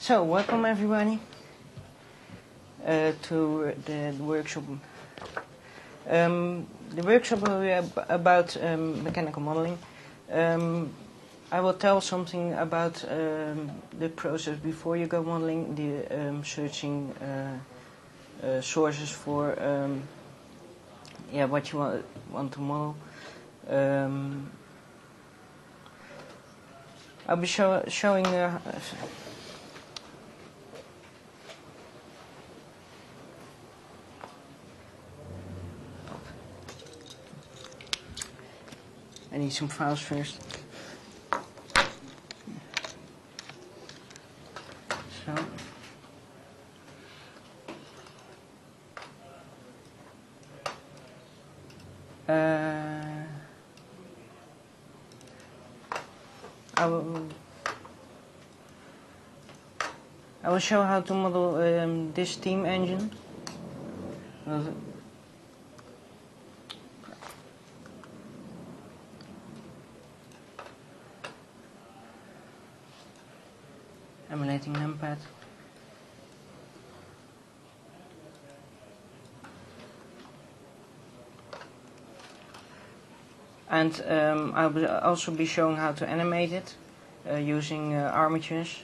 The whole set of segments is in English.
So, welcome everybody to the workshop. The workshop will be about mechanical modeling. I will tell something about the process before you go modeling, the searching sources for what you want to model. I'll be showing I need some files first. So. I will show how to model this steam engine. Emulating numpad. And I will also be showing how to animate it using armatures.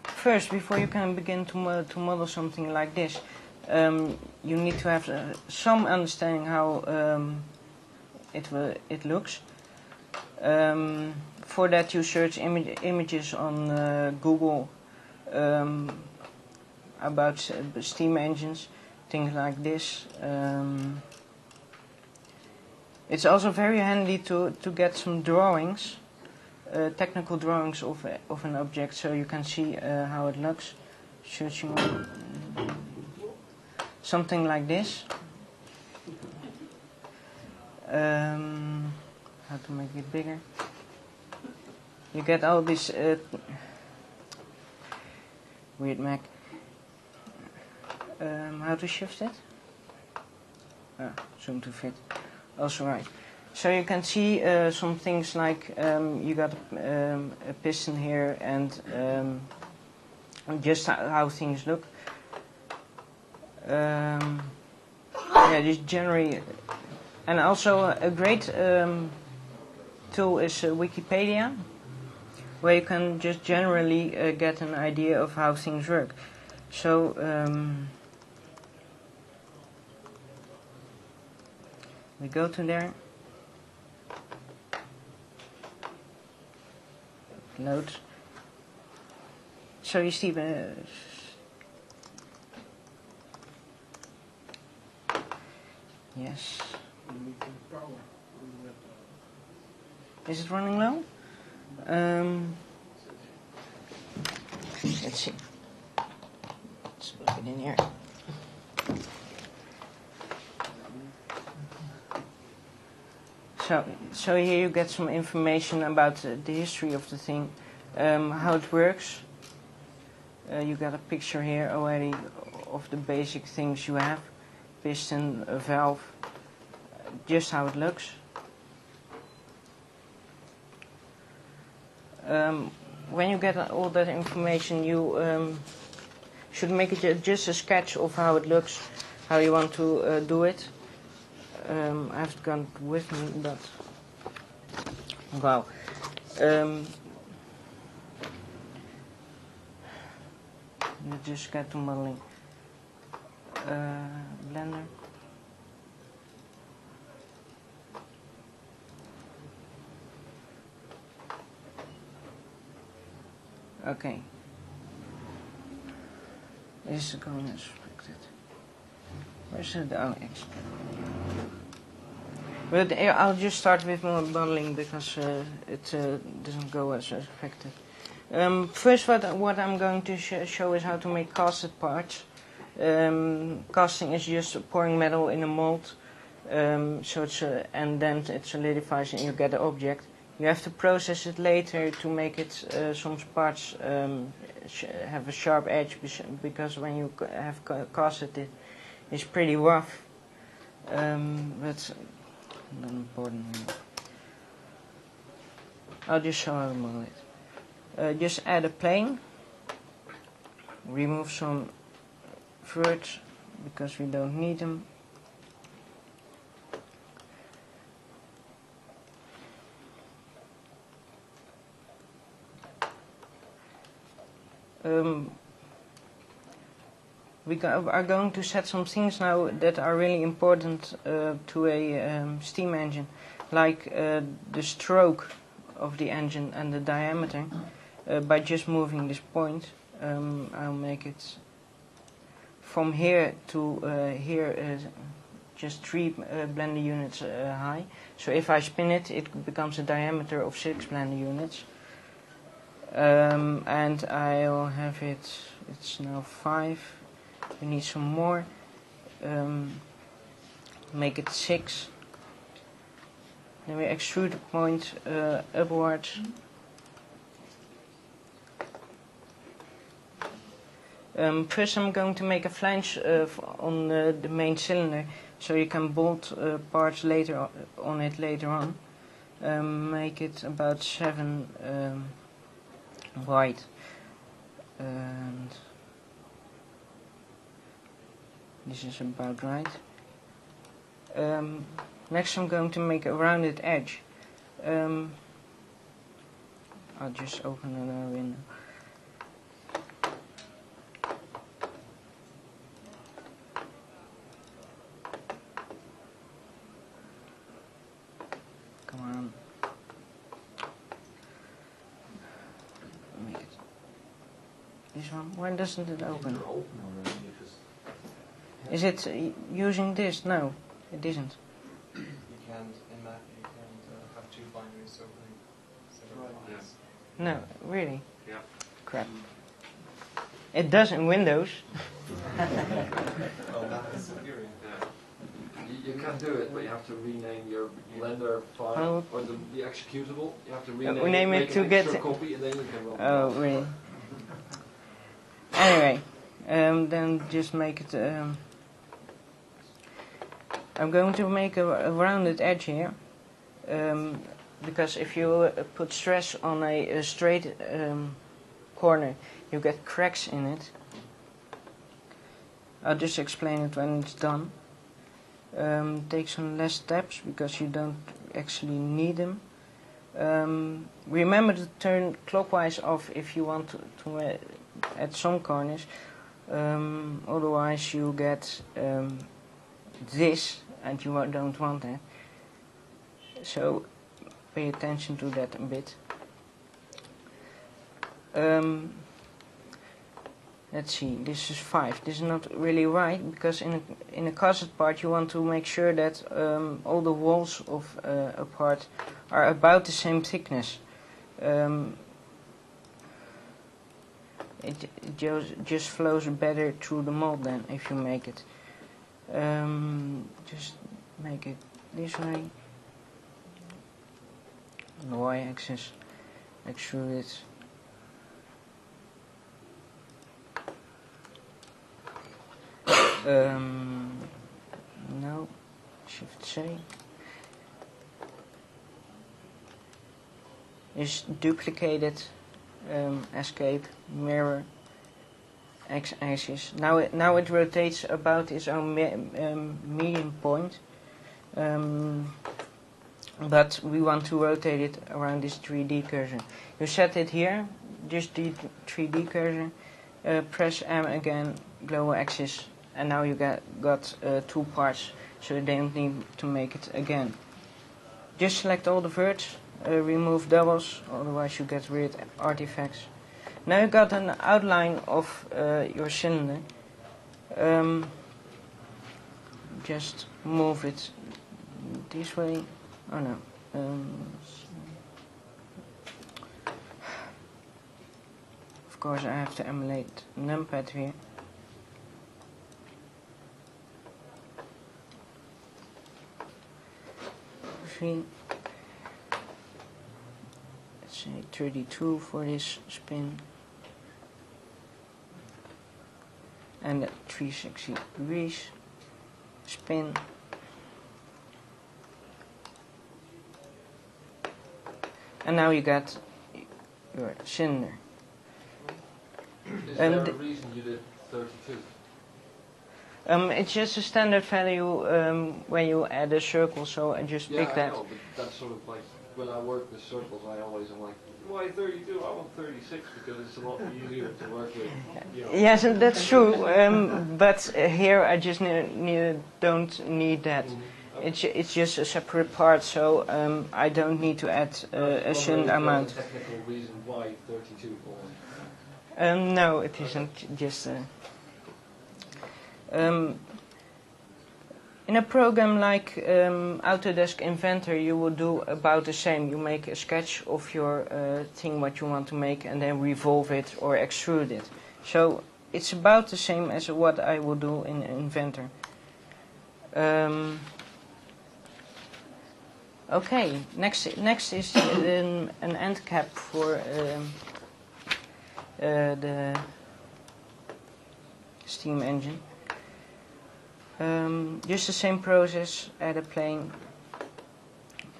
First, before you can begin to model something like this, you need to have some understanding how it looks. For that, you search images on Google about steam engines, things like this. It's also very handy to get some drawings, technical drawings of an object, so you can see how it looks. Searching on something like this. How to make it bigger. You get all this weird Mac. How to shift it? Zoom to fit. Also right. So you can see some things like you got a piston here and just how things look. Just generally. And also a great tool is Wikipedia, where you can just generally get an idea of how things work. So we go to there, load. So you see the yes. Is it running low? Let's see. Let's plug it in here. So here you get some information about the history of the thing, how it works. You got a picture here already of the basic things you have. Piston, a valve, just how it looks. When you get all that information, you should make it just a sketch of how it looks, how you want to do it. I haven't gone with me, but wow. You just get to modeling. Blender. Okay. This is going as expected. Where's the X? But I'll just start with modeling because it doesn't go as expected. First, what I'm going to show is how to make casted parts. Casting is just pouring metal in a mold, so it's and then it solidifies and you get the object. You have to process it later to make it some parts have a sharp edge, because when you have casted it's pretty rough. But not important. I'll just show how to model it. Just add a plane, remove some verts because we don't need them. We are going to set some things now that are really important to a steam engine, like the stroke of the engine and the diameter. By just moving this point, I'll make it from here to here just 3 blender units high. So if I spin it, it becomes a diameter of 6 blender units. And I'll have it, it's now 5. We need some more. Make it 6. Then we extrude the point upwards. First I'm going to make a flange on the main cylinder, so you can bolt parts later on it later on. Make it about 7 wide. And this is about right. Next I'm going to make a rounded edge. I'll just open another window. Come on. Make it. This one? Why doesn't it open? Is it using this? No, it isn't. You can't, in Mac, you can't have 2 binaries opening. Yes. No, really? Yeah. Crap. It does in Windows. Well, Mac is superior. Yeah. You can do it, but you have to rename your Blender file, or the executable. You have to rename it to an get extra copy, and then you can run it. Oh, really? Anyway, then just make it. I'm going to make a rounded edge here, because if you put stress on a straight corner, you get cracks in it. I'll just explain it when it's done. Take some less steps because you don't actually need them. Remember to turn clockwise off if you want to add some corners. Otherwise you get this, and you don't want that. So pay attention to that a bit. Let's see, this is 5. This is not really right, because in a cassette part you want to make sure that all the walls of a part are about the same thickness. It just flows better through the mold then if you make it. Just make it this way. On the y-axis, extrude it. No, Shift C. Just duplicate it, escape, mirror, x-axis. Now it rotates about its own median point, but we want to rotate it around this 3D cursor. You set it here, just the 3D cursor, press M again, global axis, and now you got 2 parts, so you don't need to make it again. Just select all the verts, remove doubles, otherwise you get weird artifacts. Now you got an outline of your cylinder. Just move it this way. Oh no. Of course I have to emulate numpad here. Let's say 32 for this spin, and 360 degrees spin. And now you got your cylinder. Is there a reason you did 32? It's just a standard value when you add a circle, so I just pick that. Yeah, I know, but that's sort of like, when I work with circles, I always am like, why 32? I want 36 because it's a lot easier to work with. You know. Yes, and that's true, but here I just don't need that. Okay. It's just a separate part, so I don't need to add a certain amount. Is there a technical reason why 32 only? No, it isn't. Just in a program like Autodesk Inventor, you will do about the same. You make a sketch of your thing, what you want to make, and then revolve it or extrude it. So it's about the same as what I will do in Inventor. Okay, next is an end cap for the steam engine. Just the same process, add a plane,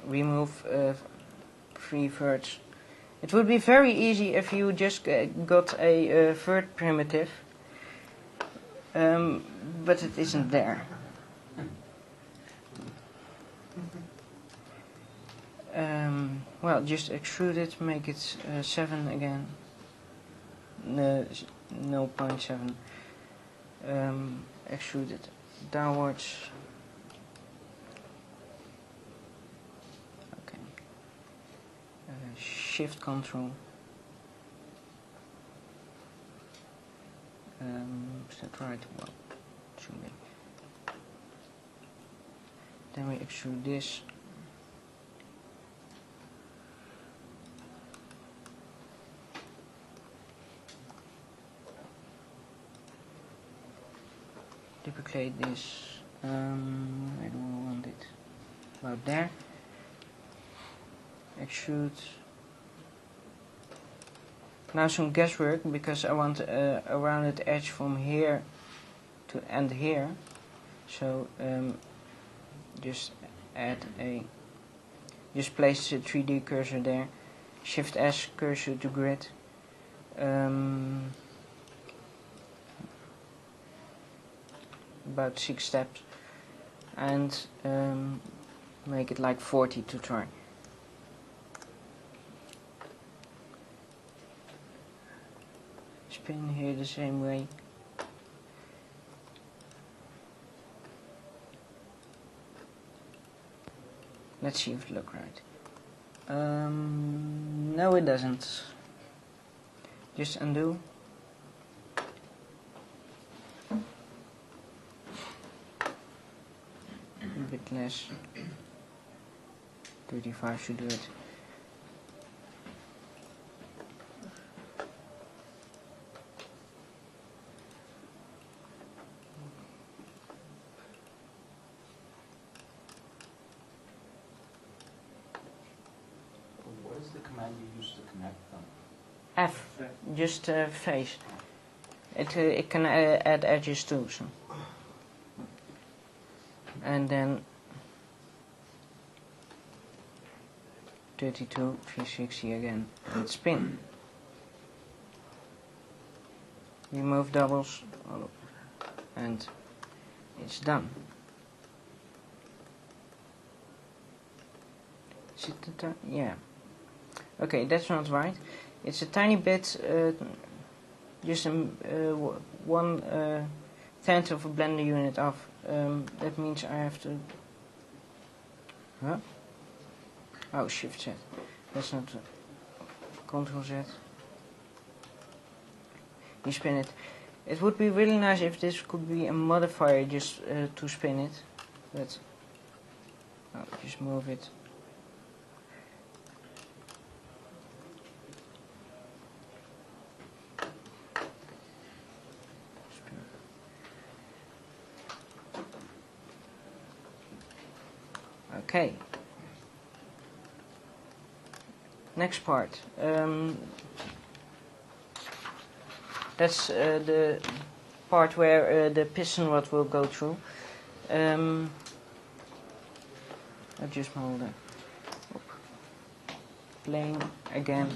remove 3 verts. It would be very easy if you just got a vert primitive, but it isn't there. Well, just extrude it, make it 7 again, 0.7, extrude it downwards. Okay. Shift control. Is that right? Well, it should be. Then we extrude this. Duplicate this. I don't want it. About there. Extrude. Now some guesswork because I want a rounded edge from here to end here. So just place the 3D cursor there. Shift S, cursor to grid. About 6 steps, and make it like 40 to try. Spin here the same way. Let's see if it looks right. No, it doesn't. Just undo. A bit less. 35 should do it. What is the command you use to connect them? F, just face. It can add edges too. So. And then 32, 360 again, and spin. Remove doubles, and it's done. Is it yeah. Okay, that's not right. It's a tiny bit, just 1/10 of a blender unit off. That means I have to. Huh? Oh, Shift Z. That's not. Control Z. You spin it. It would be really nice if this could be a modifier just to spin it, but just move it. Okay. Next part. That's the part where the piston rod will go through. I just hold it. plane again.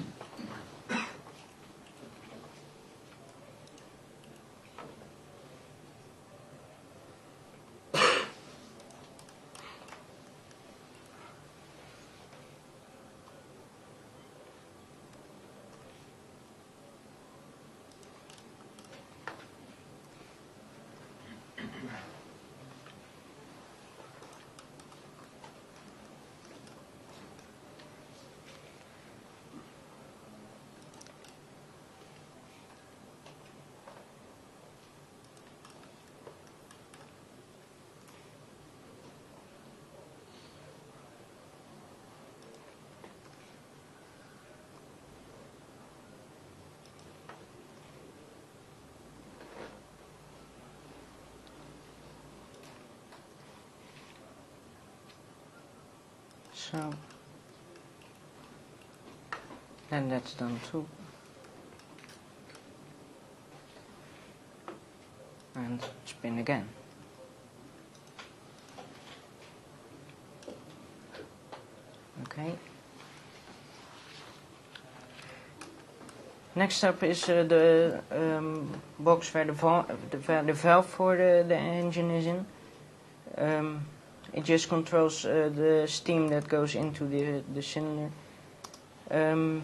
So, and that's done too. And spin again. Okay. Next up is the box where the valve for the engine is in. It just controls the steam that goes into the cylinder. Here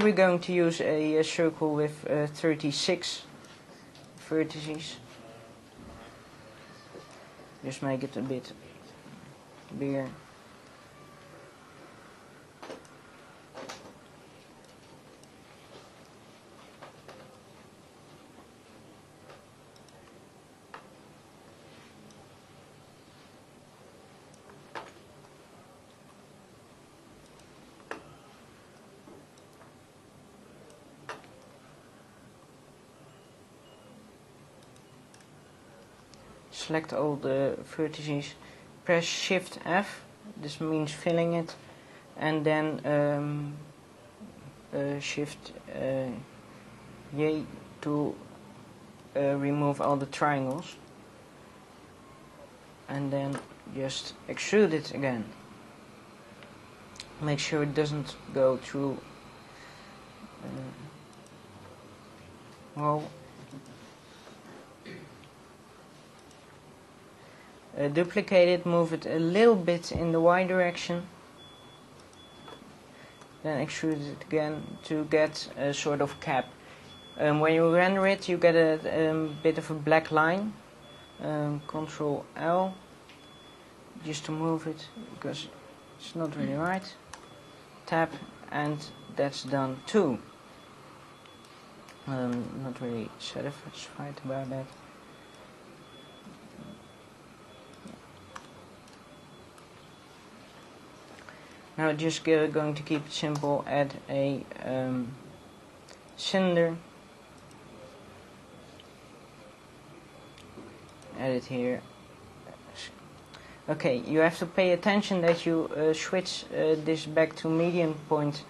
we're going to use a circle with 36 vertices. Just make it a bit bigger. Select all the vertices, press Shift F, this means filling it, and then Shift J to remove all the triangles, and then just extrude it again. Make sure it doesn't go through well. Duplicate it, move it a little bit in the Y direction, then extrude it again to get a sort of cap. When you render it, you get a bit of a black line. Control L just to move it because it's not really right. Tap, and that's done too. Not really satisfied about that. Now just going to keep it simple, add a cylinder, add it here. Okay, you have to pay attention that you switch this back to median point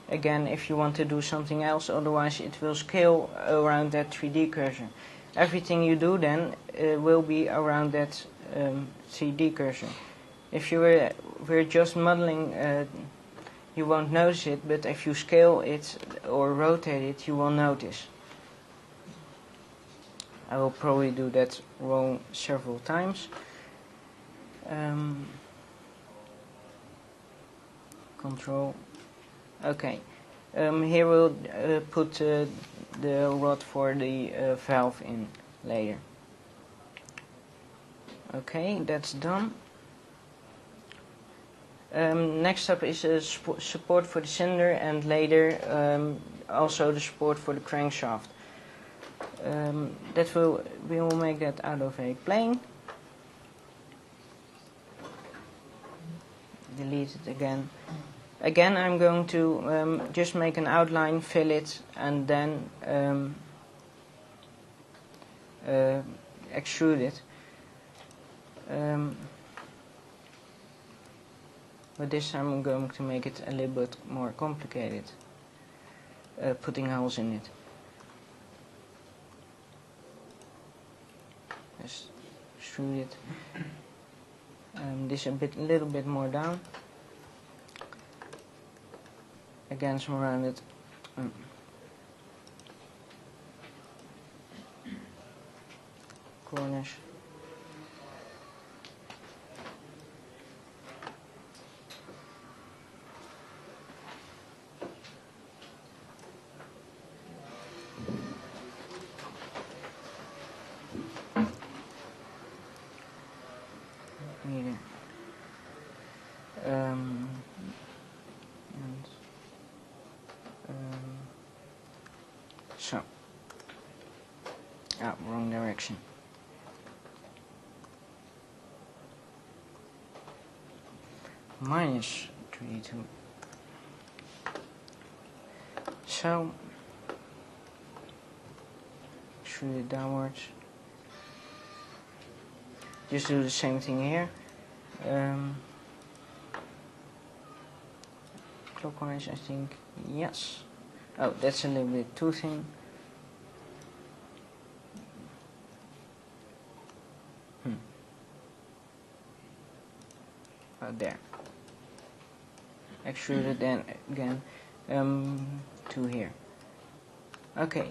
again if you want to do something else, otherwise it will scale around that 3D cursor. Everything you do then will be around that 3D cursor. If you were just modeling, you won't notice it, but if you scale it or rotate it, you will notice. I will probably do that wrong several times. Control. Okay. Here we'll put the rod for the valve in later. Okay, that's done. Next up is support for the cylinder, and later also the support for the crankshaft. We will make that out of a plane. Delete it again. Again, I'm going to just make an outline, fill it, and then extrude it. But this time I'm going to make it a little bit more complicated, putting holes in it. Just extrude it. This a little bit more down. again some rounded corners. Here. And so. Ah, wrong direction. Minus 32. So, shoot it downwards. Just do the same thing here. Clockwise, I think. Yes. Oh, that's a little bit too thin. Oh, there. Extrude it then again to here. Okay.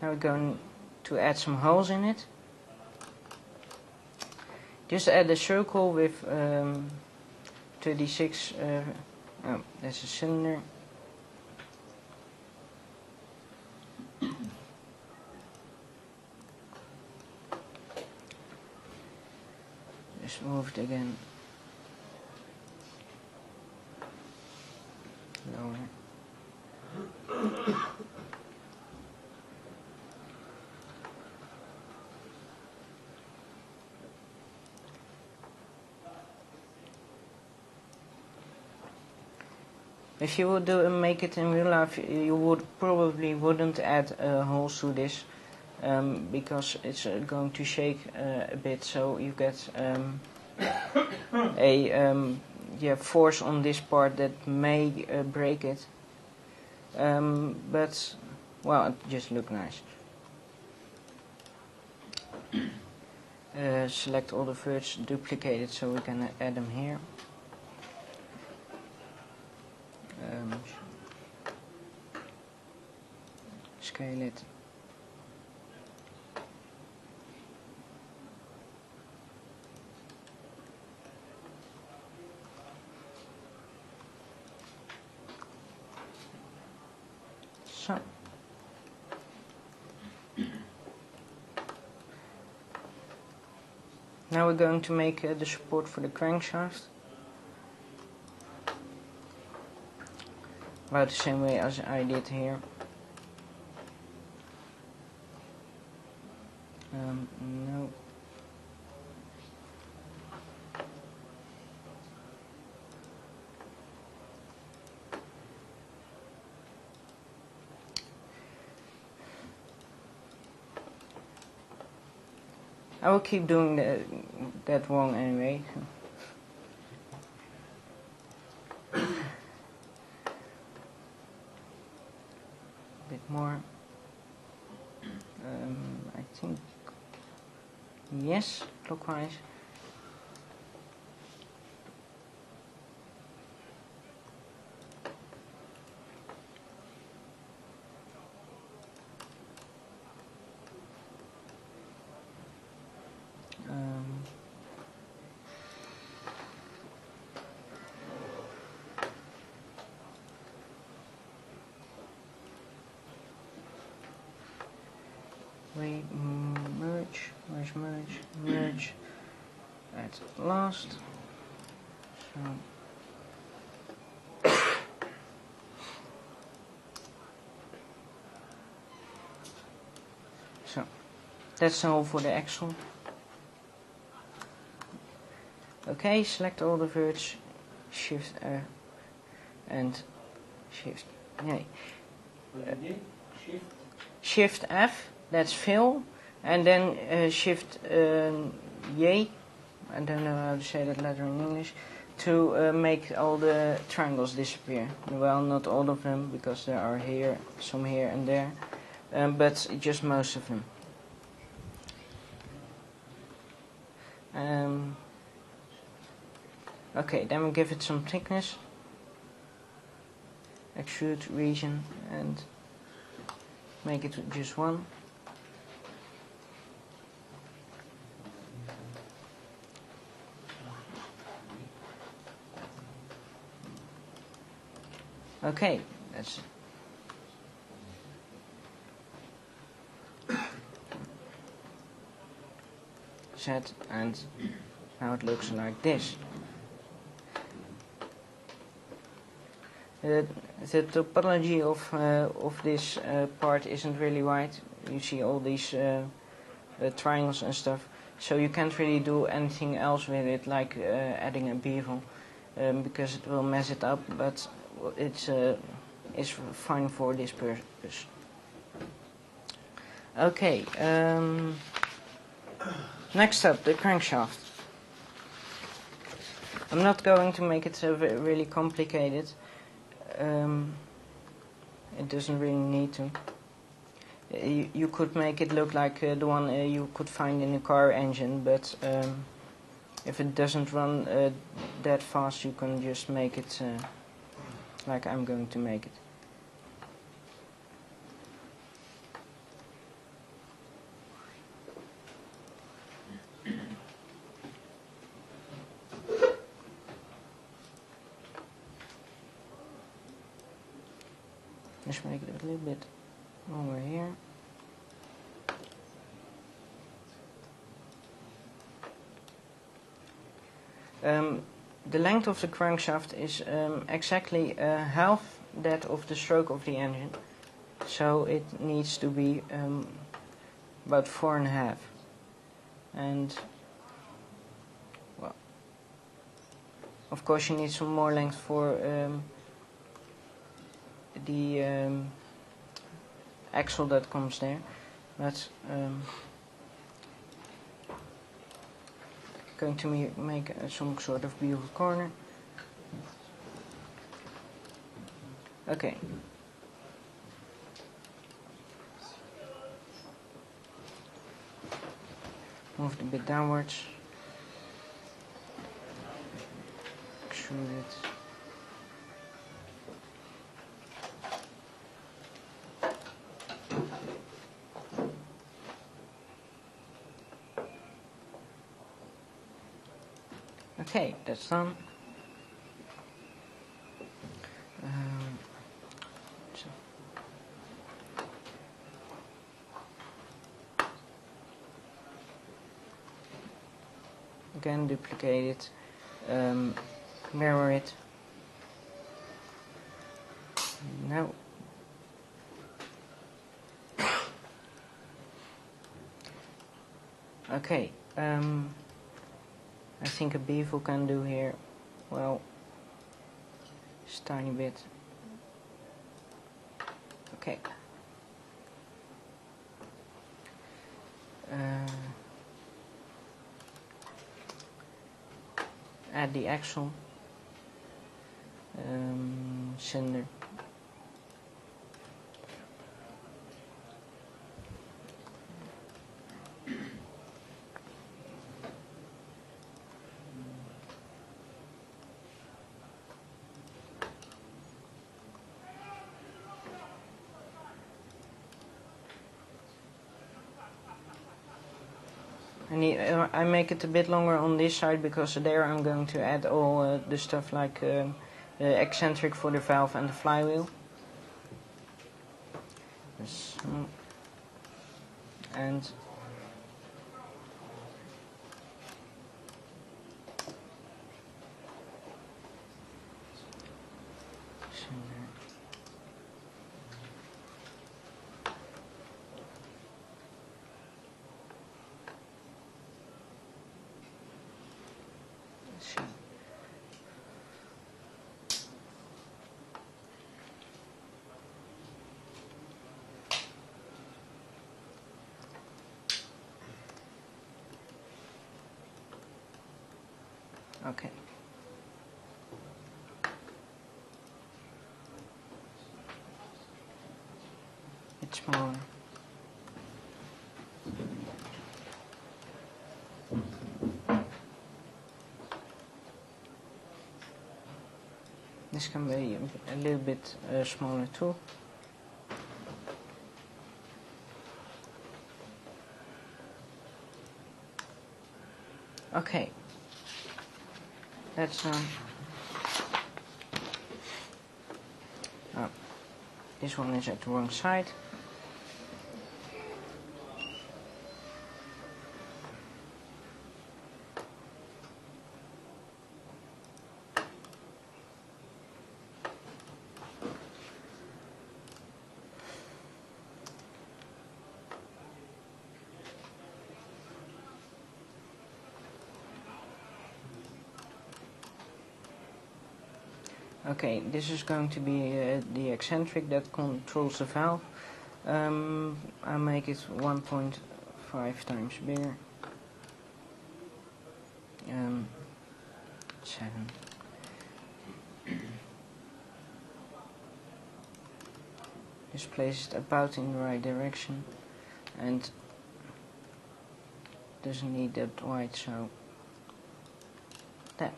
Now we're going to add some holes in it. Just add a circle with 36. Oh, that's a cylinder. Just move it again. Lower. If you would make it in real life, you would probably wouldn't add holes to this because it's going to shake a bit, so you get a force on this part that may break it. But well, it just looks nice. Select all the verts, duplicate it so we can add them here. Scale it. So. Now we're going to make the support for the crankshaft. About the same way as I did here. No. I will keep doing that wrong anyway. Bit more. I think yes, clockwise. We merge at last. So that's all for the axle. Okay, select all the verts, Shift and Shift. Nee. Shift F, that's fill, and then Shift J, I don't know how to say that letter in English, to make all the triangles disappear. Well, not all of them, because there are here, some here and there, but just most of them. Okay, then we give it some thickness. extrude region and make it just one. Okay, that's set, and now it looks like this. The topology of this part isn't really right. You see all these triangles and stuff, so you can't really do anything else with it, like adding a bevel, because it will mess it up. But it's fine for this purpose. Okay. Next up, the crankshaft. I'm not going to make it really complicated. It doesn't really need to. You could make it look like the one you could find in a car engine, but if it doesn't run that fast, you can just make it like I'm going to make it. Just make it a little bit longer here. The length of the crankshaft is exactly half that of the stroke of the engine, so it needs to be about 4.5. And well, of course you need some more length for the axle that comes there, but going to make some sort of bevel corner. Okay. Move it a bit downwards. Extrude it. Okay, that's done. So. Again, duplicate it, mirror it. Now, okay. I think a bevel can do here, well, just a tiny bit. Okay. Add the axle, cylinder. I make it a bit longer on this side because there I'm going to add all the stuff like the eccentric for the valve and the flywheel. And okay. It's smaller. This can be a little bit smaller too. Okay, that's done. Oh, this one is at the wrong side. Okay, this is going to be the eccentric that controls the valve. I make it 1.5 times bigger. 7. This placed about in the right direction and doesn't need that wide, so that.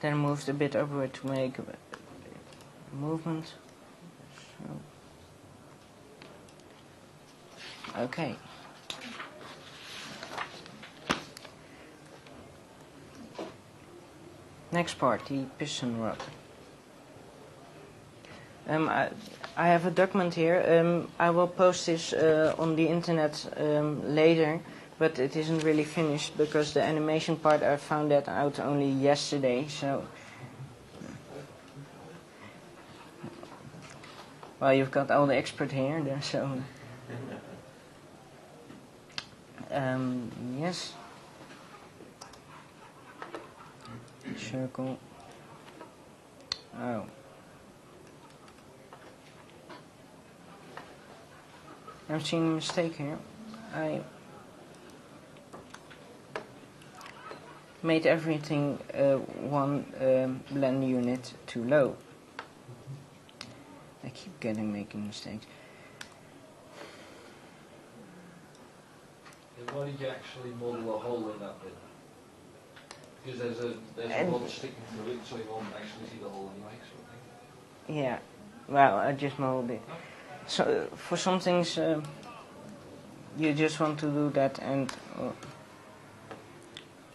Then moved a bit upward to make a movement. So. Okay. Next part, the piston rod. I have a document here. I will post this on the internet later, but it isn't really finished because the animation part I found that out only yesterday. So, well, you've got all the expert here, so yes. Circle. Oh. I'm seeing a mistake here. I made everything one blend unit too low. I keep making mistakes. And why did you actually model a hole in that bit? Because there's a rod sticking through it, so you won't actually see the hole anyway, sort of thing. Yeah, well, I just molded it. So for some things, you just want to do that, and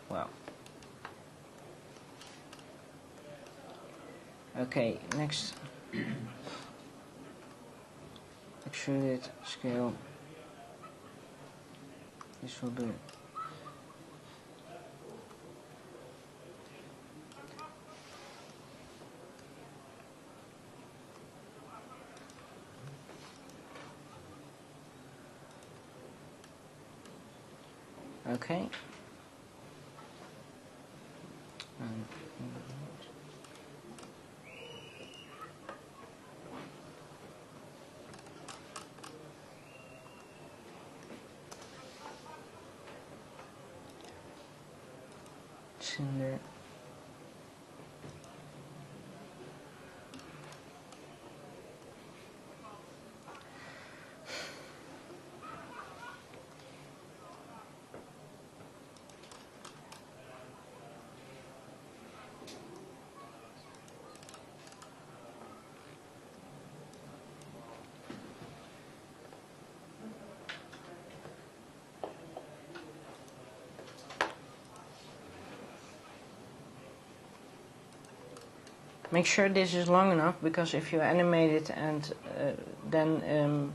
well. Okay, next. Extruded scale. This will do it. Okay. Cylinder. Make sure this is long enough, because if you animate it and then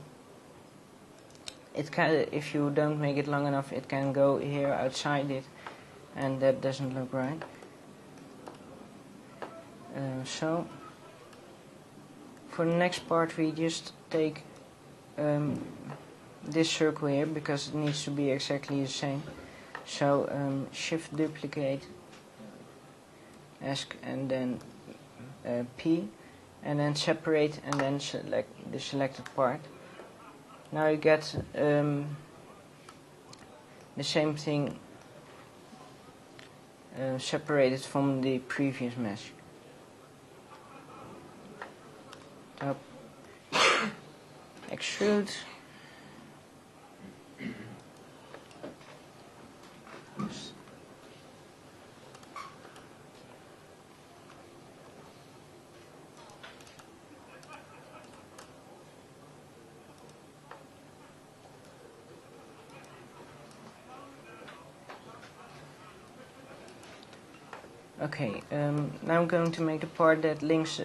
it can, if you don't make it long enough, it can go here outside it, and that doesn't look right. So for the next part, we just take this circle here because it needs to be exactly the same. So shift duplicate, ESC, and then P, and then separate, and then select the selected part. Now you get the same thing separated from the previous mesh. Up, extrude. Okay, now I'm going to make the part that links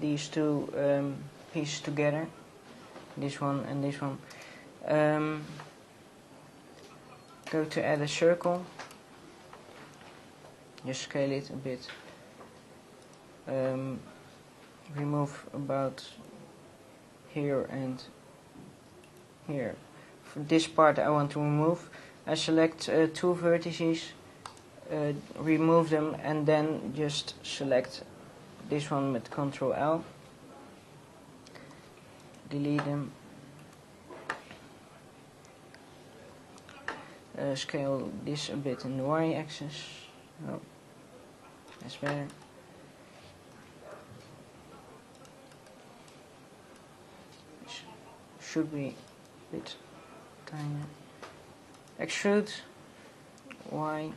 these two pieces together. This one and this one. Go to add a circle. Just scale it a bit. Remove about here and here. For this part I want to remove. I select two vertices. Remove them and then just select this one with Ctrl L, delete them, scale this a bit in the y-axis. Oh, that's better. Should be a bit tinier. Extrude y.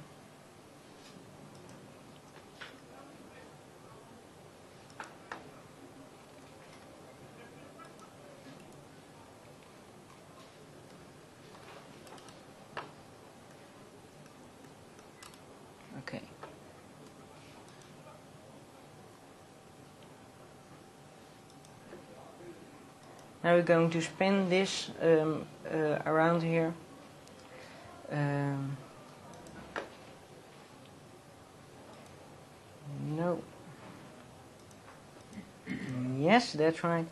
Okay. Now we're going to spin this around here. No. Yes, that's right.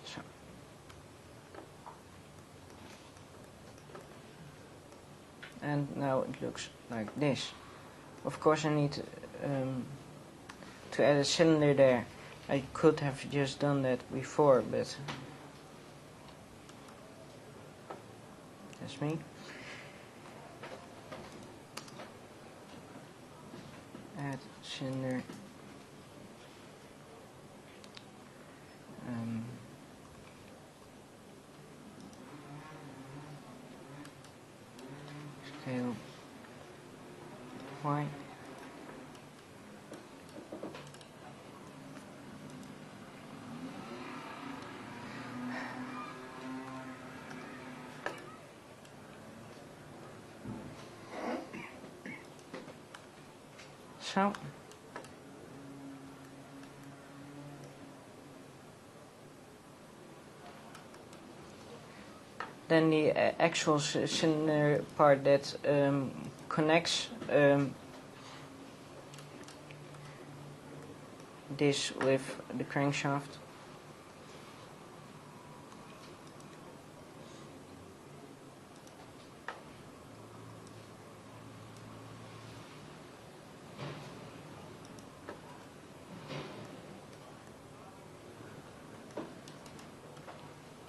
So. And now it looks like this. Of course I need to add a cylinder there. I could have just done that before, but that's me. Add cylinder. Scale Y. So. Then the actual cylinder part that connects this with the crankshaft.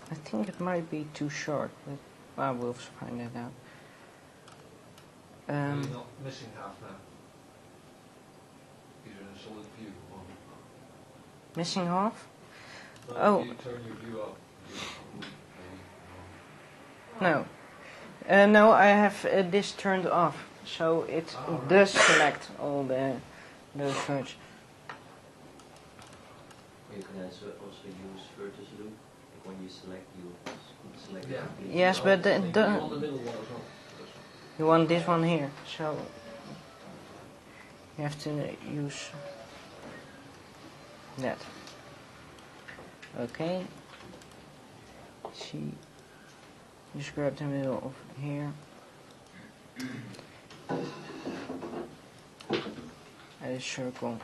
I think it might be too short, but I will find that out. You're not missing half now. You're in a solid view. Missing half? No, Oh. you turn your view up. No. No, I have this turned off, so it does select all those verts. You can also use vertex loop. Like when you select, you select Yeah. it. Yes, but You want the middle one as well. you want this one here, so you have to use that. Okay. See, just grab the middle of here. Add a circle.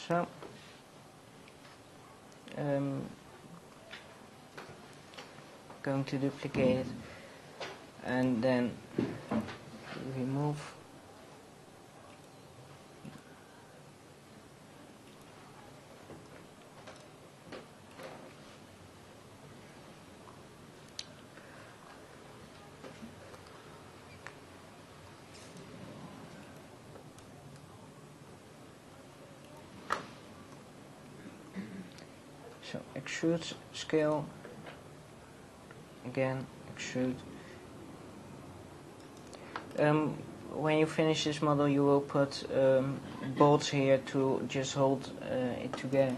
So. Going to duplicate it and then remove. So extrude, scale, again extrude. When you finish this model, you will put bolts here to just hold it together.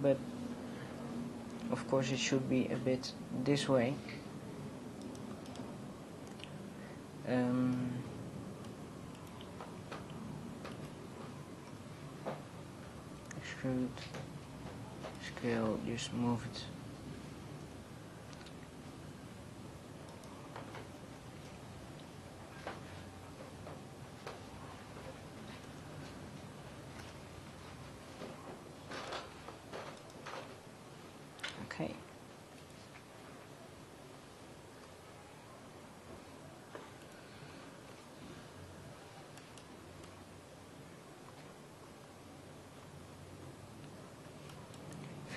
But of course it should be a bit this way. Extrude, scale, just move it. Okay.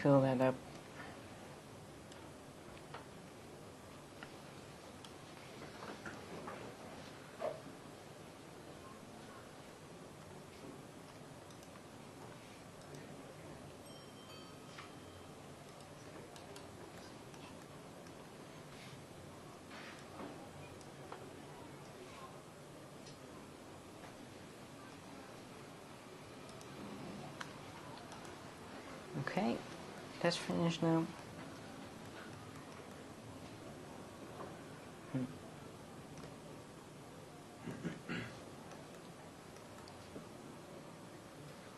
Fill that up. Okay, that's finished now.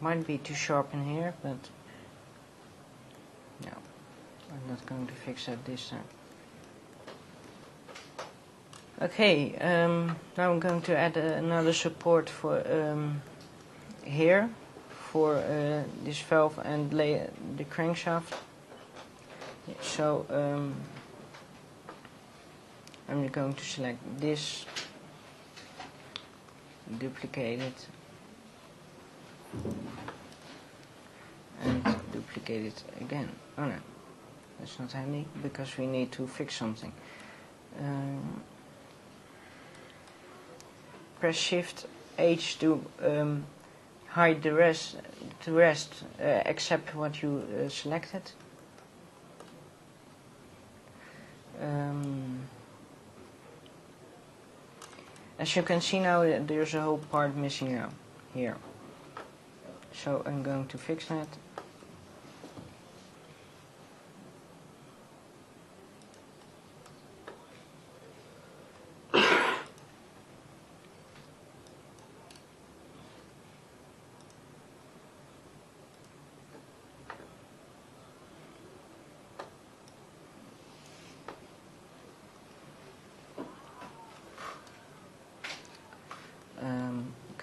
Might be too sharp in here, but no, I'm not going to fix that this time. Okay, now I'm going to add another support for here for this valve and lay the crankshaft. So I'm going to select this, duplicate it, and duplicate it again. Oh no, that's not handy because we need to fix something. Press Shift H to hide the rest except what you selected. As you can see now, there's a whole part missing now here. So I'm going to fix that.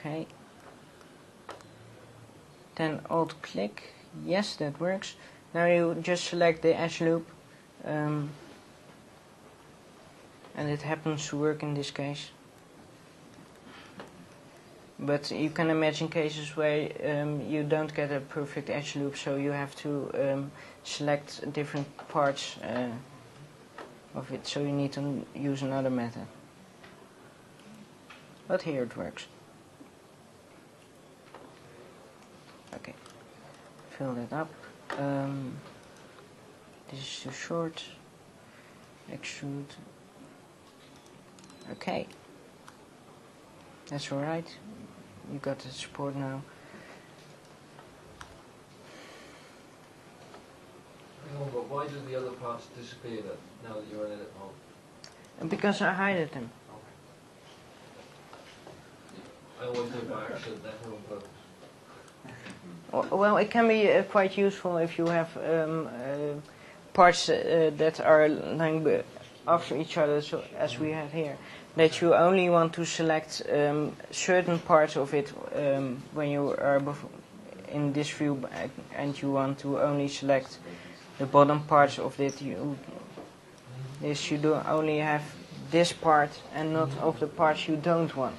Okay. Then Alt click. Yes, that works. Now you just select the edge loop, and it happens to work in this case. But you can imagine cases where you don't get a perfect edge loop, so you have to select different parts of it. So you need to use another method. But here it works. Okay, fill that up. This is too short. Extrude. Okay, that's alright. You got the support now. Hang on, but why did the other parts disappear then, now that you're in edit mode? And because I hid them. I always do it by accident, never on purpose. Well, it can be quite useful if you have parts that are lying after each other, so as we have here, that you only want to select certain parts of it when you are in this view, and you want to only select the bottom parts of it. You do only have this part and not of the parts you don't want.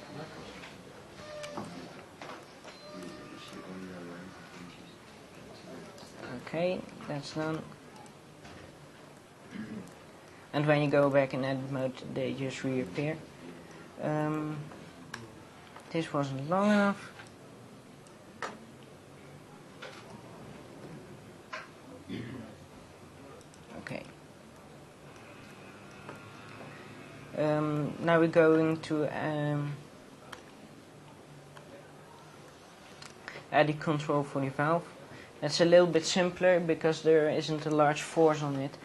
Okay, that's done. And when you go back in edit mode, they just reappear. This wasn't long enough. Now we're going to eddy control for the valve. It's a little bit simpler because there isn't a large force on it.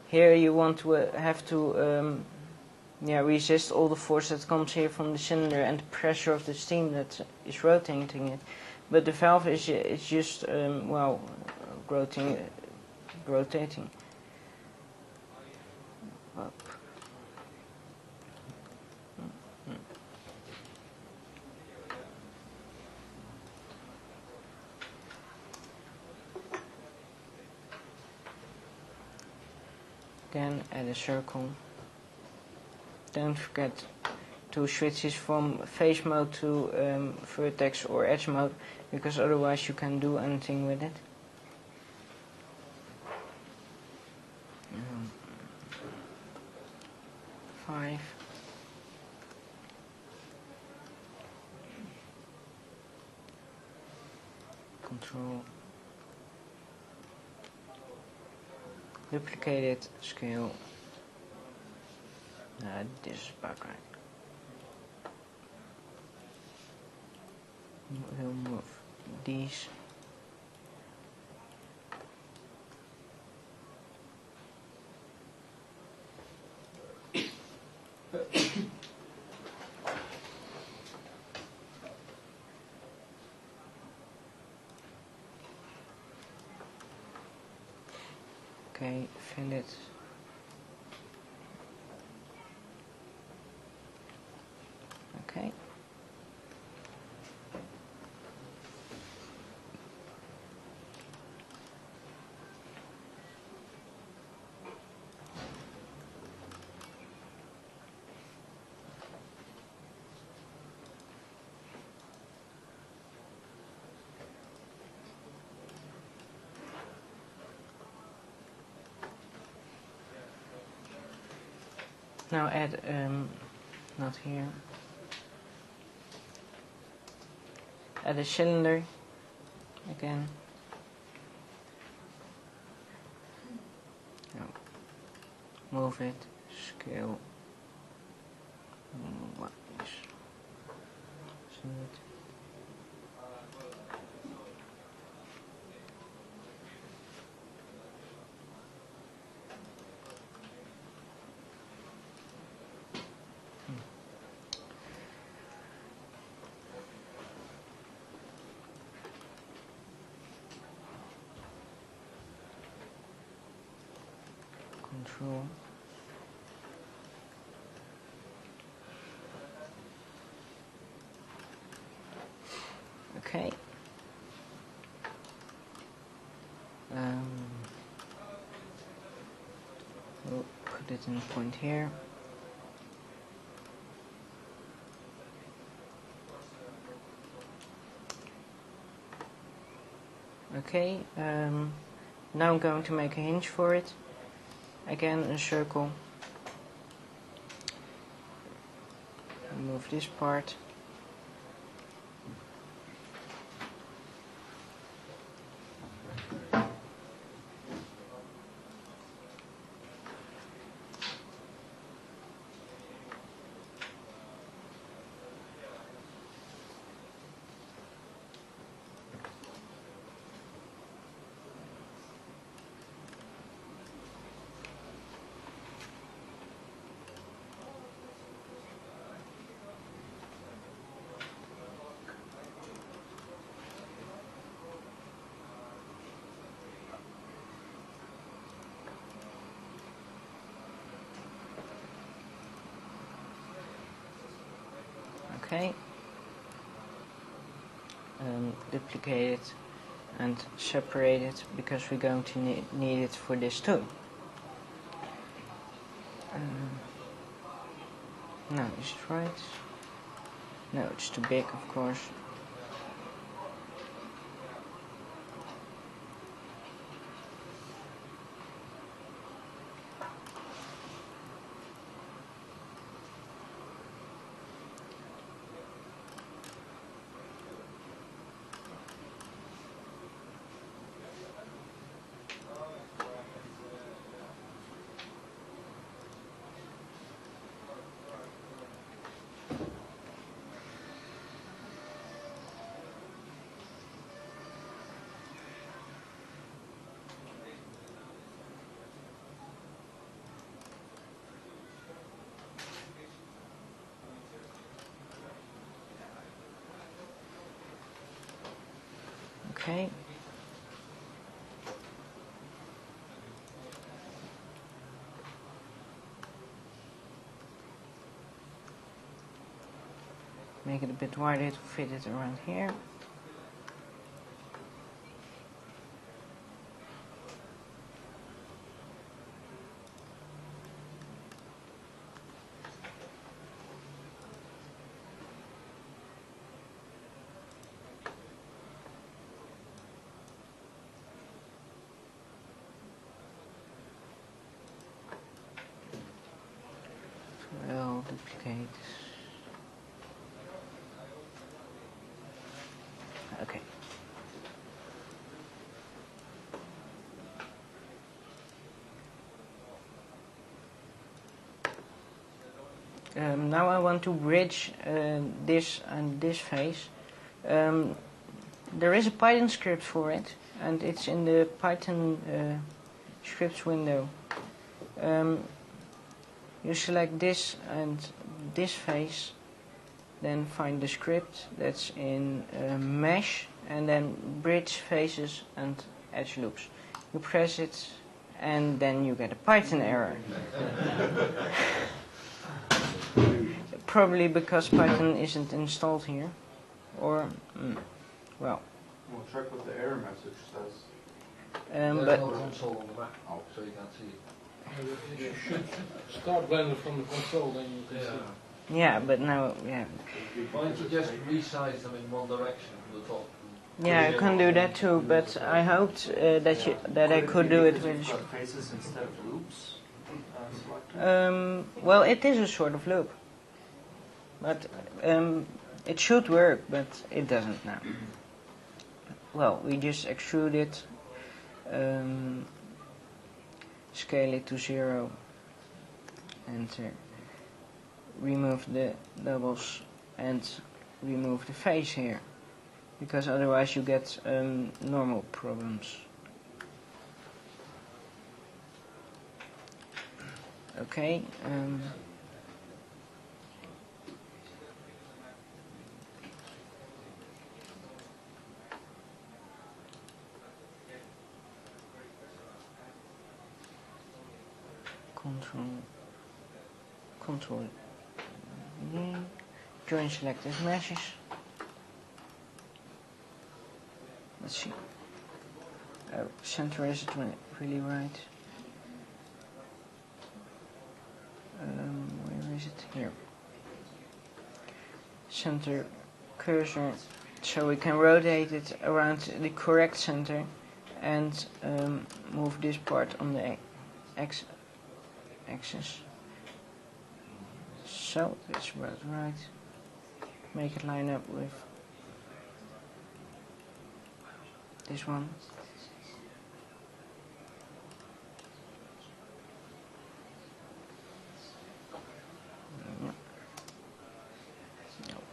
Here you want to have to resist all the force that comes here from the cylinder and the pressure of the steam that is rotating it. But the valve is just rotating. Up. Again, add a circle. Don't forget to switch this from phase mode to vertex or edge mode, because otherwise you can't do anything with it. 5. Control. Duplicate it, scale. This is about right. We'll move these. Okay, fill it. Okay. Now add, not here, add a cylinder again. Now move it, scale. What is it? Control. Okay. We'll put it in a point here. Okay. Now I'm going to make a hinge for it. Again, a circle. Remove this part. Okay. Duplicate it and separate it because we're going to need it for this too. No, is it right? No, it's too big, of course. Okay. Make it a bit wider to fit it around here. Well, duplicate. Okay. Now I want to bridge this and this face. There is a Python script for it, and it's in the Python scripts window. You select this and this face, then find the script that's in mesh, and then bridge faces and edge loops. You press it, and then you get a Python error. Probably because Python isn't installed here, or well. We'll check what the error message says. There's But no console on the Mac, so you can't see it. You should start Blender from the console, then you can see. yeah, but now, yeah. Why don't you just resize them in one direction from the top? Yeah, I can do that too, but I hoped that I could do it with. Got faces instead of loops selected? Well, it is a sort of loop, but it should work, but it doesn't now. Well, we just extrude it, scale it to 0, and remove the doubles and remove the face here, because otherwise you get normal problems. Okay. Control D, join selected meshes. Let's see. Oh, center is it really right? Where is it? Here. Center cursor, so we can rotate it around the correct center and move this part on the axis. So that's about right. Make it line up with this one.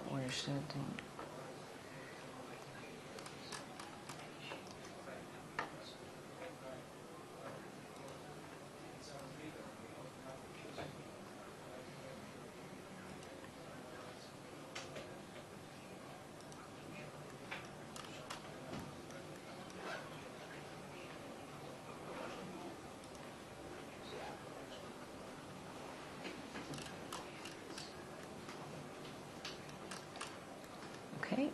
Where's that thing? Okay.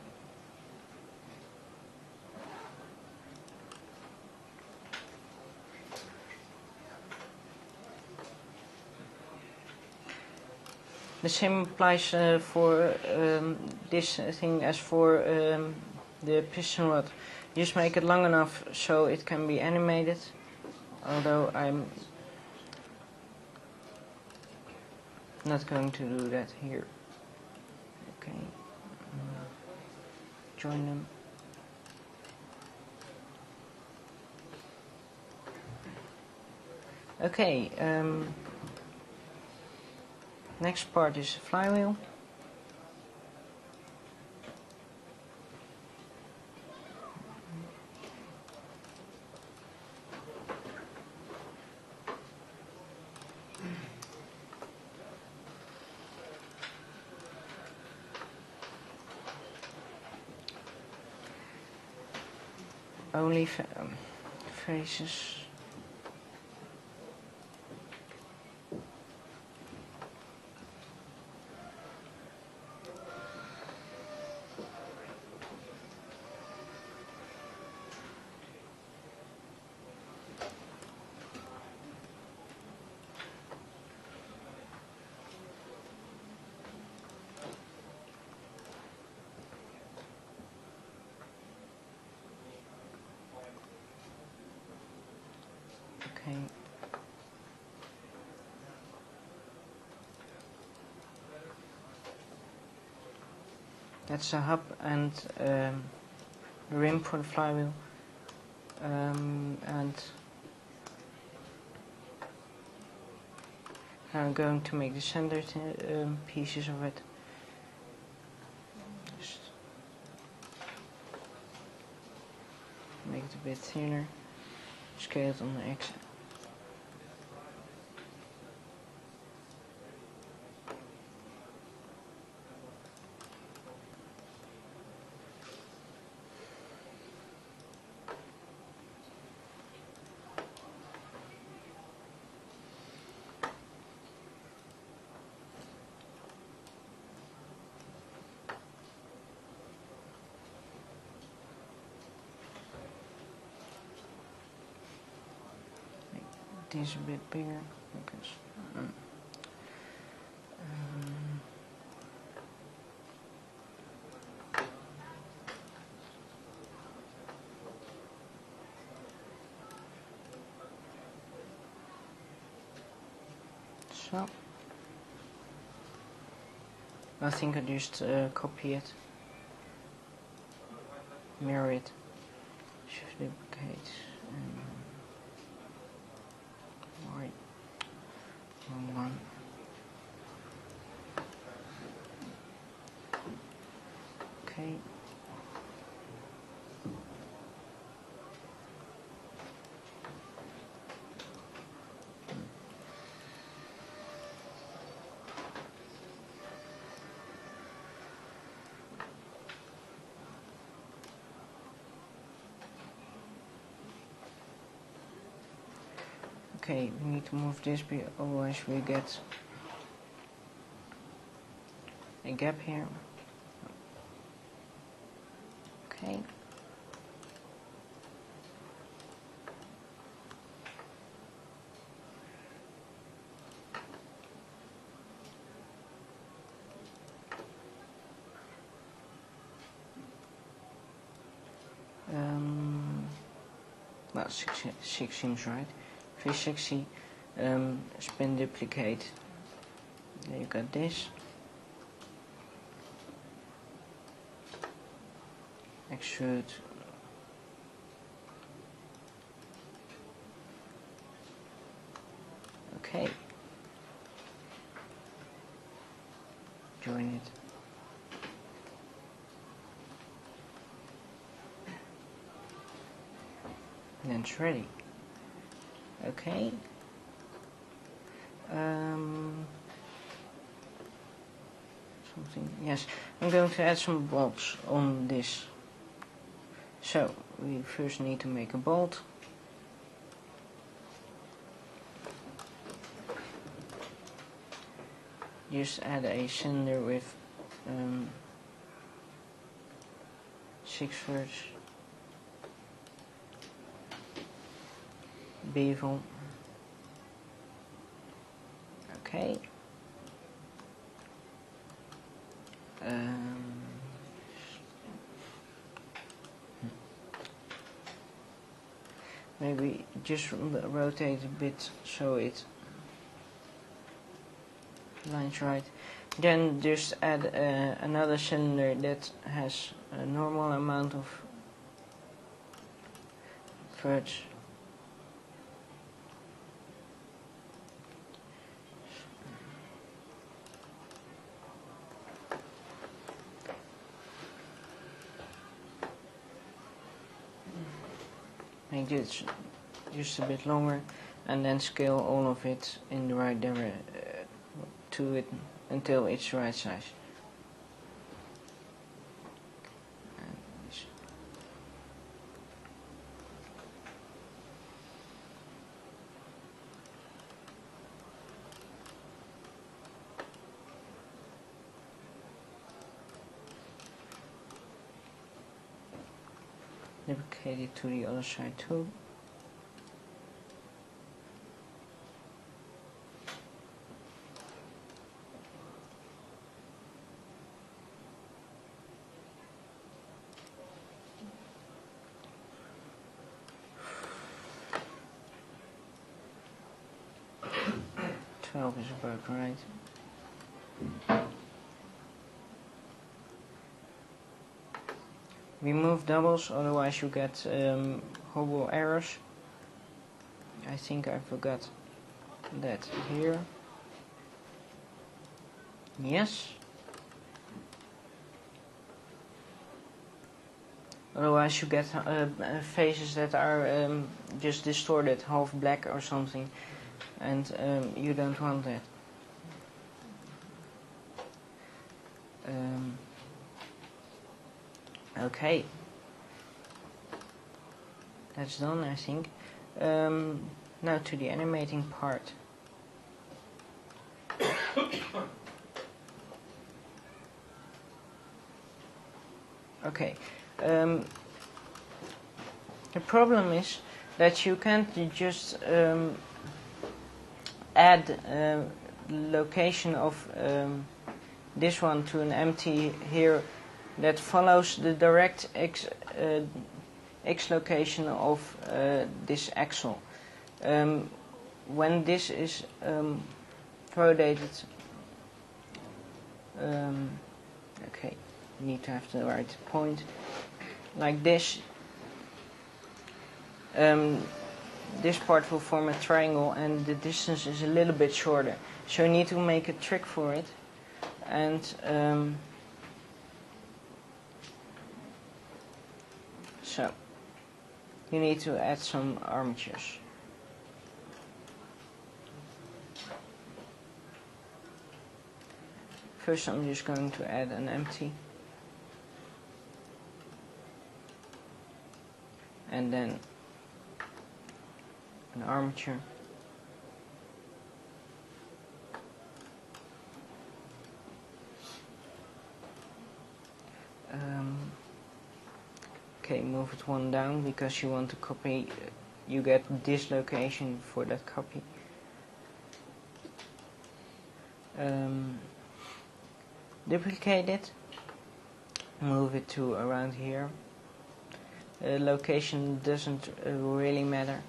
The same applies for this thing as for the piston rod. Just make it long enough so it can be animated, although I'm not going to do that here. Okay. Join them. Okay, next part is flywheel. only faces. Okay. That's a hub and rim for the flywheel, and I'm going to make the center pieces of it. Just make it a bit thinner, scale it on the X. This a bit bigger because so I think I just copy it, mirror it, shift duplicate, right, wrong one. Okay. Okay, we need to move this, otherwise we get a gap here. Okay. Well, six seems right. 360, spin duplicate. Then you got this. Extrude. Okay. Join it. And then it's ready. Okay. Something. Yes, I'm going to add some bolts on this. So we first need to make a bolt. Just add a cylinder with 6 thirds bevel. Okay. Maybe just rotate a bit so it lines right. Then just add another cylinder that has a normal amount of threads. Make this just a bit longer, and then scale all of it in the right direction to it until it's the right size. duplicate it to the other side too. Is about right. Remove doubles, otherwise you get horrible errors. I think I forgot that here. Yes. Otherwise you get faces that are just distorted, half black or something. And you don't want that. Okay. That's done, I think. Now to the animating part. Okay. The problem is that you can't just add location of this one to an empty here that follows the direct x location of this axle. When this is rotated, okay, you need to have the right point, like this. This part will form a triangle and the distance is a little bit shorter. So you need to make a trick for it. And so you need to add some armatures. First I'm just going to add an empty. And then an armature. Okay, move it one down because you want to copy, you get this location for that copy. Duplicate it, move it to around here. Location doesn't really matter.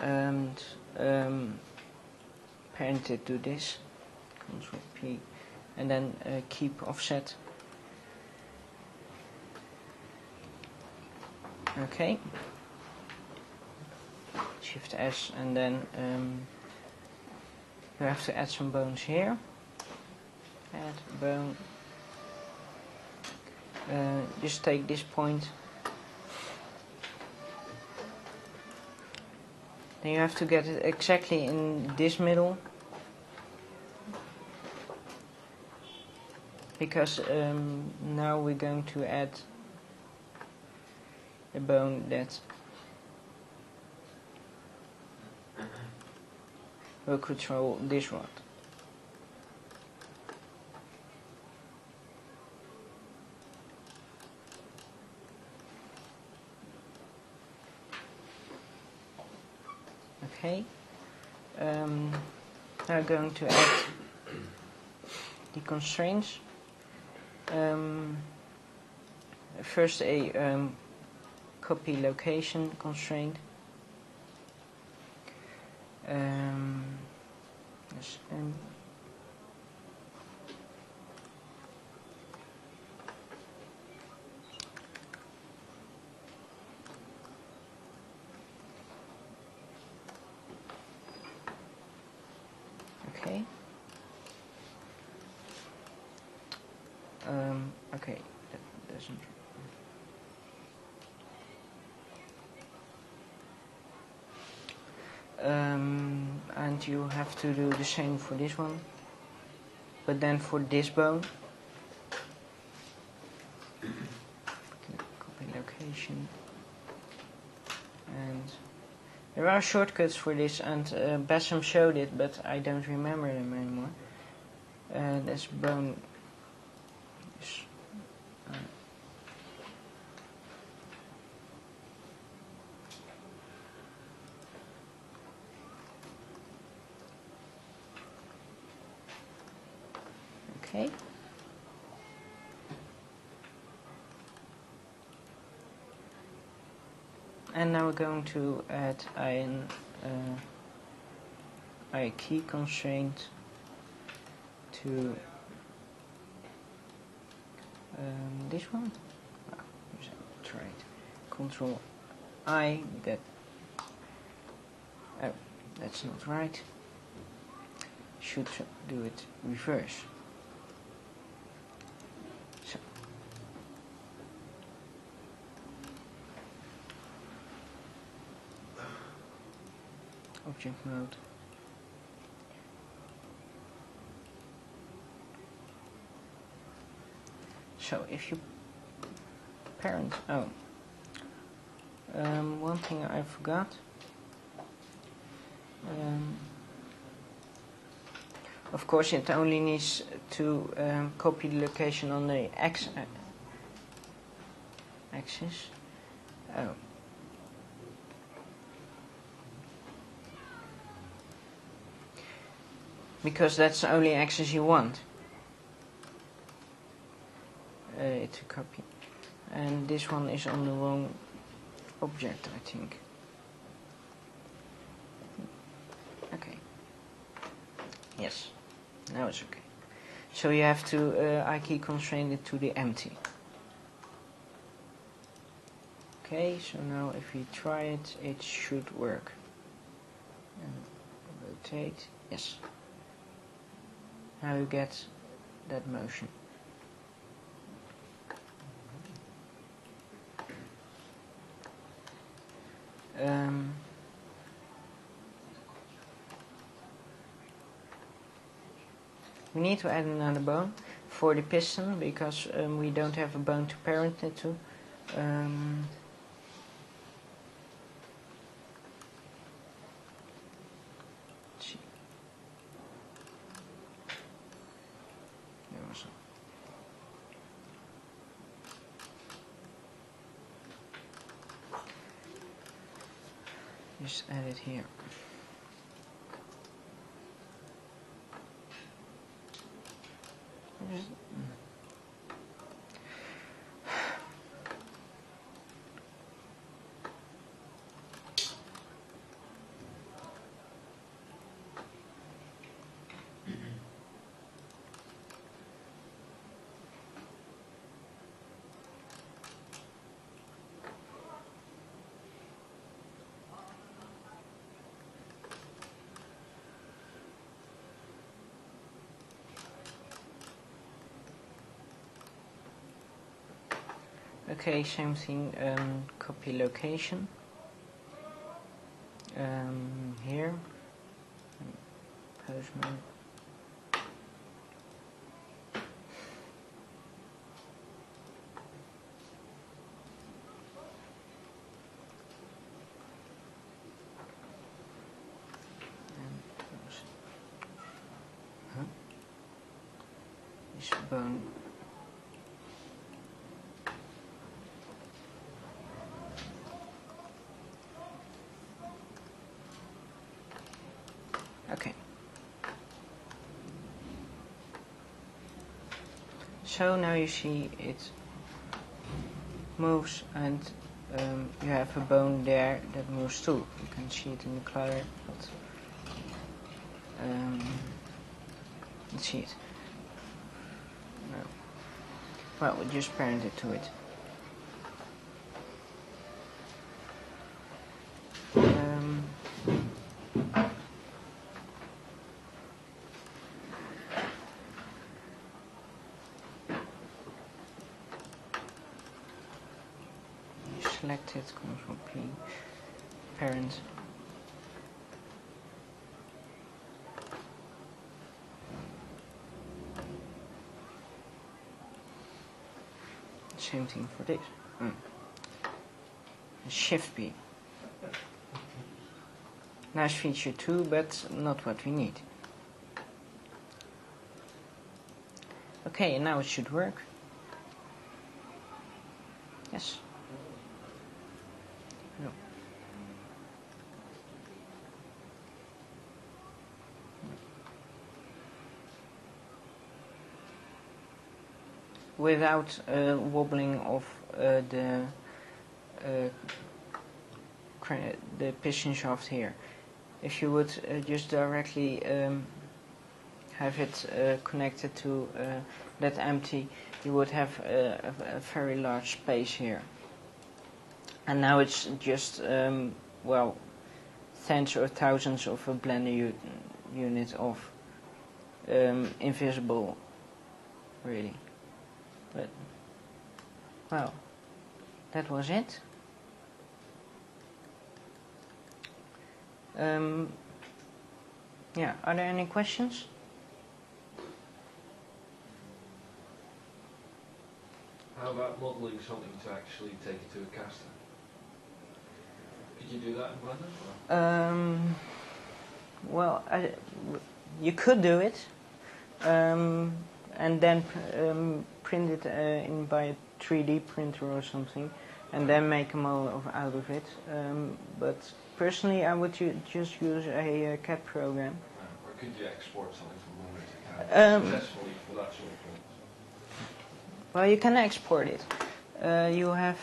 And parent it to this, Ctrl P, and then keep offset. Okay, Shift S, and then you have to add some bones here. Add bone. Just take this point. Then you have to get it exactly in this middle, because now we're going to add a bone that will control this rod. Okay, now I'm going to add the constraints. First a copy location constraint. Yes, okay. Okay, that doesn't. And you have to do the same for this one, but then for this bone, copy location, and there are shortcuts for this, and Bassam showed it, but I don't remember them anymore. This bone is Okay. And now we're going to add a key constraint to this one. Oh, try it. Control I. That. Oh, that's not right. Should do it reverse. So. Object mode. So if you parent, one thing I forgot. Of course, it only needs to copy the location on the axis. Oh. Because that's the only axis you want it to copy. And this one is on the wrong object, I think. Okay. Yes. Now it's okay. So you have to I-key constrain it to the empty. Okay, so now if we try it, it should work. And rotate. Yes. Now you get that motion. We need to add another bone for the piston because we don't have a bone to parent it to. Let's see. There was a just add it here. Okay, same thing, copy location, here, postman, this bone. Okay. So now you see it moves and you have a bone there that moves too. You can see it in the color, but let's see it. No. Well, we just parent it to it. Select it, Control P, parent. Same thing for this. Shift P. Nice feature too, but not what we need. Okay, and now it should work. Yes. No. without wobbling of the piston shaft here. If you would just directly have it connected to that empty, you would have a very large space here. And now it's just, well, tens or thousands of a blender unit of invisible, really. But, well, that was it. Yeah, are there any questions? How about modelling something to actually take it to a caster? Could you do that in Blender? Well, you could do it, and then print it in by a 3D printer or something, and then make a model out of it. But personally, I would just use a CAD program. Or could you export something from Blender to CAD successfully for that sort of thing? Well, you can export it. You have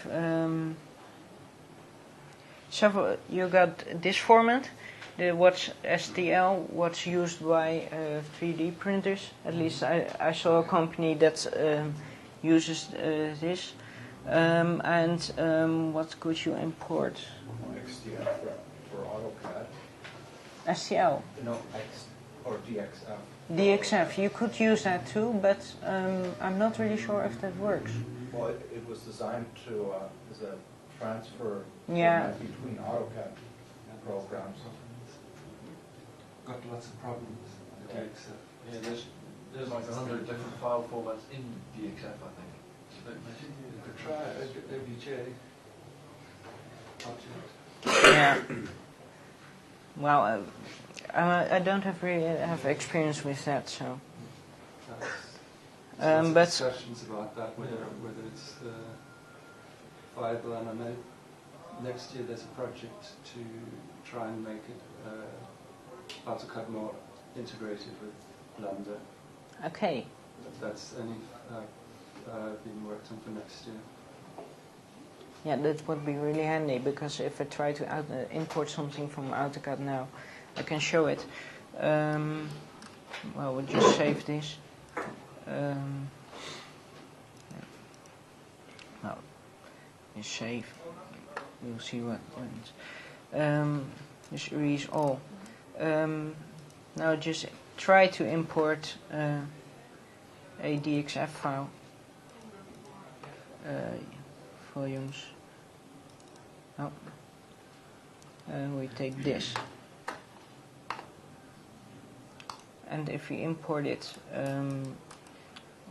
several. You got this format, the what's STL, what's used by 3D printers. At least I saw a company that uses this. And what could you import? XDF for AutoCAD. STL. No, X or DXF. DXF, you could use that too, but I'm not really sure if that works. Well, it was designed to as a transfer Yeah. between AutoCAD programs. Got lots of problems. with Yeah. DXF. Yeah, there's like 100 different file formats in DXF, I think. It's a bit messy. You could try OBJ object. Yeah. Well, I don't really have experience with that, so. Lots of but discussions about that, whether it's viable, and I know next year there's a project to try and make it AutoCAD more integrated with Blender. okay. That's only being worked on for next year. Yeah, that would be really handy, because if I try to import something from AutoCAD now, I can show it. Well, we'll just save this. Well, you save. You'll see what happens. Just erase all. Now just try to import a DXF file. Volumes. Oh. And we take this. And if you import it,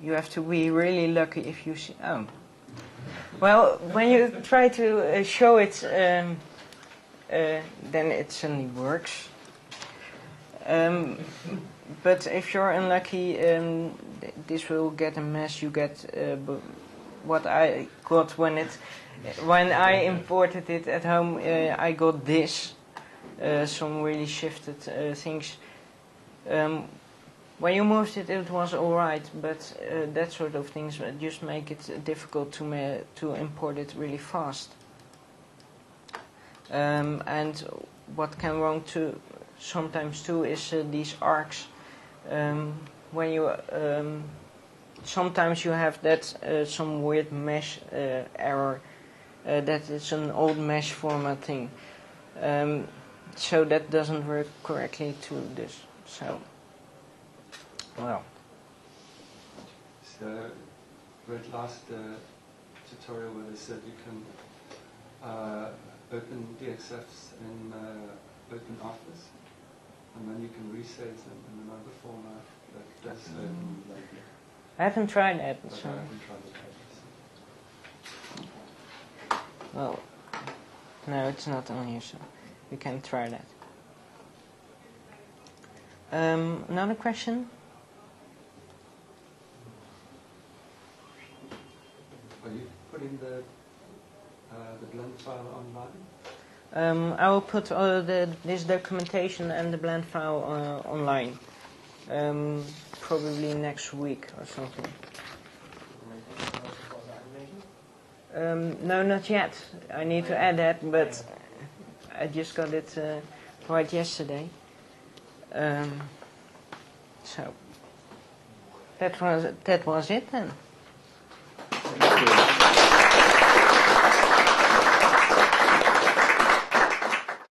you have to be really lucky if you see. Oh. Well, when you try to show it, then it suddenly works. But if you're unlucky, this will get a mess. You get what I got when I imported it at home. I got this, some really shifted things. When you moved it, it was alright, but that sort of things just make it difficult to import it really fast. And what can wrong too sometimes too is these arcs. When you sometimes you have that some weird mesh error. That is an old mesh formatting. So that doesn't work correctly to this. So, well. So, read last tutorial where they said you can open DXFs in OpenOffice, and then you can resave them in another format that does I haven't tried that. but So. I haven't tried it. Well, no, it's not on here, so we can try that. Another question? Are you putting the blend file online? I will put this documentation and the blend file online. Probably next week or something. No, not yet. I need to add that, but I just got it right yesterday. So that was it then.